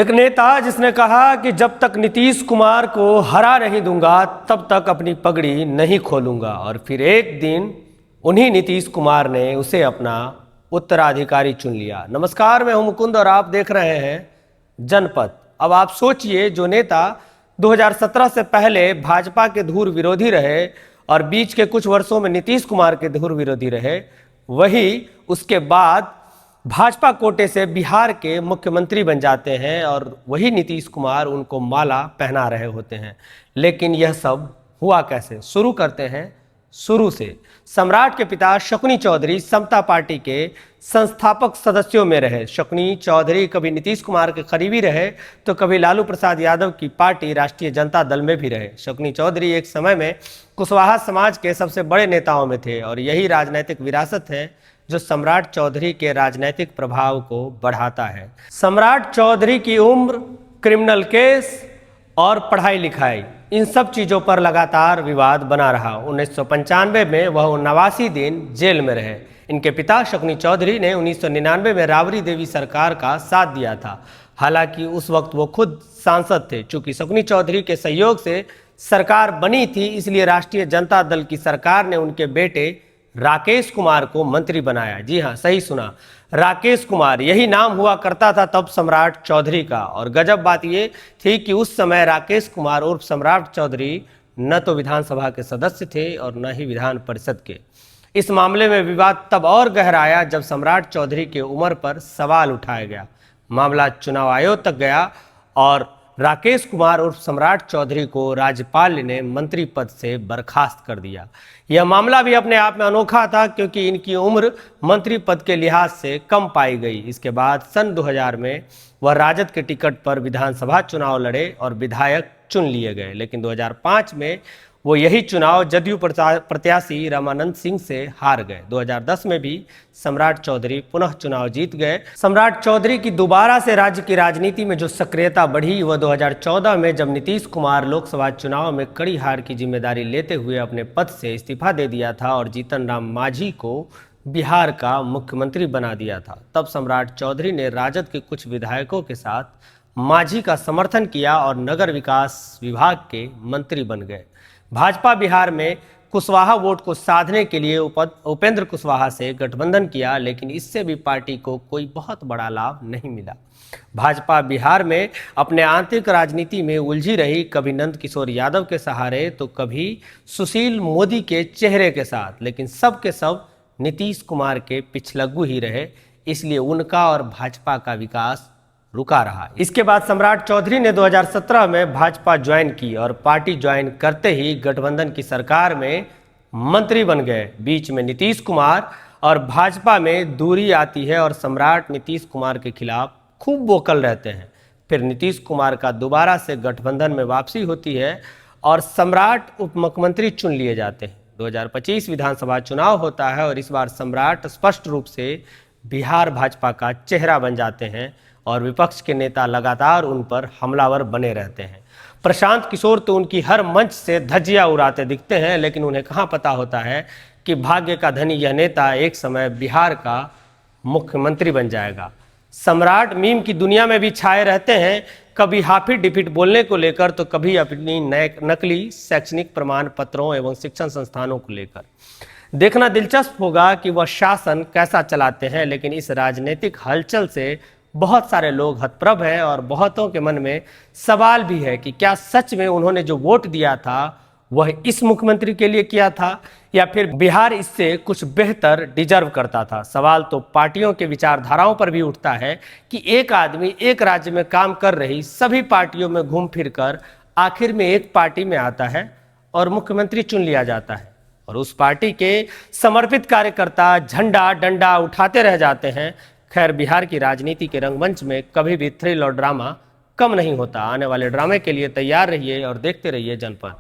एक नेता जिसने कहा कि जब तक नीतीश कुमार को हरा नहीं दूंगा तब तक अपनी पगड़ी नहीं खोलूंगा, और फिर एक दिन उन्हीं नीतीश कुमार ने उसे अपना उत्तराधिकारी चुन लिया। नमस्कार, मैं हूं मुकुंद और आप देख रहे हैं जनपद। अब आप सोचिए, जो नेता 2017 से पहले भाजपा के धुर विरोधी रहे और बीच के कुछ वर्षों में नीतीश कुमार के धुर विरोधी रहे, वही उसके बाद भाजपा कोटे से बिहार के मुख्यमंत्री बन जाते हैं और वही नीतीश कुमार उनको माला पहना रहे होते हैं। लेकिन यह सब हुआ कैसे? शुरू करते हैं शुरू से। सम्राट के पिता शकुनी चौधरी समता पार्टी के संस्थापक सदस्यों में रहे। शकुनी चौधरी कभी नीतीश कुमार के करीबी रहे तो कभी लालू प्रसाद यादव की पार्टी राष्ट्रीय जनता दल में भी रहे। शकुनी चौधरी एक समय में कुशवाहा समाज के सबसे बड़े नेताओं में थे और यही राजनीतिक विरासत है जो सम्राट चौधरी के राजनीतिक प्रभाव को बढ़ाता है। सम्राट चौधरी की उम्र, क्रिमिनल केस और पढ़ाई लिखाई, इन सब चीज़ों पर लगातार विवाद बना रहा। 1995 में वह 89 दिन जेल में रहे। इनके पिता शकुनी चौधरी ने 1999 में राबड़ी देवी सरकार का साथ दिया था। हालांकि उस वक्त वो खुद सांसद थे। चूंकि शकुनी चौधरी के सहयोग से सरकार बनी थी, इसलिए राष्ट्रीय जनता दल की सरकार ने उनके बेटे राकेश कुमार को मंत्री बनाया। जी हाँ, सही सुना, राकेश कुमार, यही नाम हुआ करता था तब सम्राट चौधरी का। और गजब बात ये थी कि उस समय राकेश कुमार उर्फ सम्राट चौधरी न तो विधानसभा के सदस्य थे और न ही विधान परिषद के। इस मामले में विवाद तब और गहराया जब सम्राट चौधरी की उम्र पर सवाल उठाया गया। मामला चुनाव आयोग तक गया और राकेश कुमार उर्फ सम्राट चौधरी को राज्यपाल ने मंत्री पद से बर्खास्त कर दिया। यह मामला भी अपने आप में अनोखा था क्योंकि इनकी उम्र मंत्री पद के लिहाज से कम पाई गई। इसके बाद सन 2000 में वह राजद के टिकट पर विधानसभा चुनाव लड़े और विधायक चुन लिए गए। लेकिन 2005 में वो यही चुनाव जदयू प्रत्याशी रामानंद सिंह से हार गए। 2010 में भी सम्राट चौधरी पुनः चुनाव जीत गए। सम्राट चौधरी की दोबारा से राज्य की राजनीति में जो सक्रियता बढ़ी वह 2014 में, जब नीतीश कुमार लोकसभा चुनाव में कड़ी हार की जिम्मेदारी लेते हुए अपने पद से इस्तीफा दे दिया था और जीतन राम मांझी को बिहार का मुख्यमंत्री बना दिया था। तब सम्राट चौधरी ने राजद के कुछ विधायकों के साथ मांझी का समर्थन किया और नगर विकास विभाग के मंत्री बन गए। भाजपा बिहार में कुशवाहा वोट को साधने के लिए उपेंद्र कुशवाहा से गठबंधन किया, लेकिन इससे भी पार्टी को कोई बहुत बड़ा लाभ नहीं मिला। भाजपा बिहार में अपने आंतरिक राजनीति में उलझी रही, कभी नंद किशोर यादव के सहारे तो कभी सुशील मोदी के चेहरे के साथ, लेकिन सब के सब नीतीश कुमार के पिछलग्गू ही रहे। इसलिए उनका और भाजपा का विकास रुका रहा। इसके बाद सम्राट चौधरी ने 2017 में भाजपा ज्वाइन की और पार्टी ज्वाइन करते ही गठबंधन की सरकार में मंत्री बन गए। बीच में नीतीश कुमार और भाजपा में दूरी आती है और सम्राट नीतीश कुमार के खिलाफ खूब वोकल रहते हैं। फिर नीतीश कुमार का दोबारा से गठबंधन में वापसी होती है और सम्राट उप मुख्यमंत्री चुन लिए जाते हैं। 2025 विधानसभा चुनाव होता है और इस बार सम्राट स्पष्ट रूप से बिहार भाजपा का चेहरा बन जाते हैं और विपक्ष के नेता लगातार उन पर हमलावर बने रहते हैं। प्रशांत किशोर तो उनकी हर मंच से धज्जियां उड़ाते दिखते हैं, लेकिन उन्हें कहां पता होता है कि भाग्य का धनी यह नेता एक समय बिहार का मुख्यमंत्री बन जाएगा। सम्राट मीम की दुनिया में भी छाए रहते हैं, कभी हाफी डिफिट बोलने को लेकर तो कभी अपनी नकली शैक्षणिक प्रमाण पत्रों एवं शिक्षण संस्थानों को लेकर। देखना दिलचस्प होगा कि वह शासन कैसा चलाते हैं, लेकिन इस राजनीतिक हलचल से बहुत सारे लोग हतप्रभ हैं और बहुतों के मन में सवाल भी है कि क्या सच में उन्होंने जो वोट दिया था वह इस मुख्यमंत्री के लिए किया था या फिर बिहार इससे कुछ बेहतर डिजर्व करता था। सवाल तो पार्टियों के विचारधाराओं पर भी उठता है कि एक आदमी एक राज्य में काम कर रही सभी पार्टियों में घूम फिर कर आखिर में एक पार्टी में आता है और मुख्यमंत्री चुन लिया जाता है और उस पार्टी के समर्पित कार्यकर्ता झंडा डंडा उठाते रह जाते हैं। खैर, बिहार की राजनीति के रंगमंच में कभी भी थ्रिल और ड्रामा कम नहीं होता। आने वाले ड्रामे के लिए तैयार रहिए और देखते रहिए जनपद।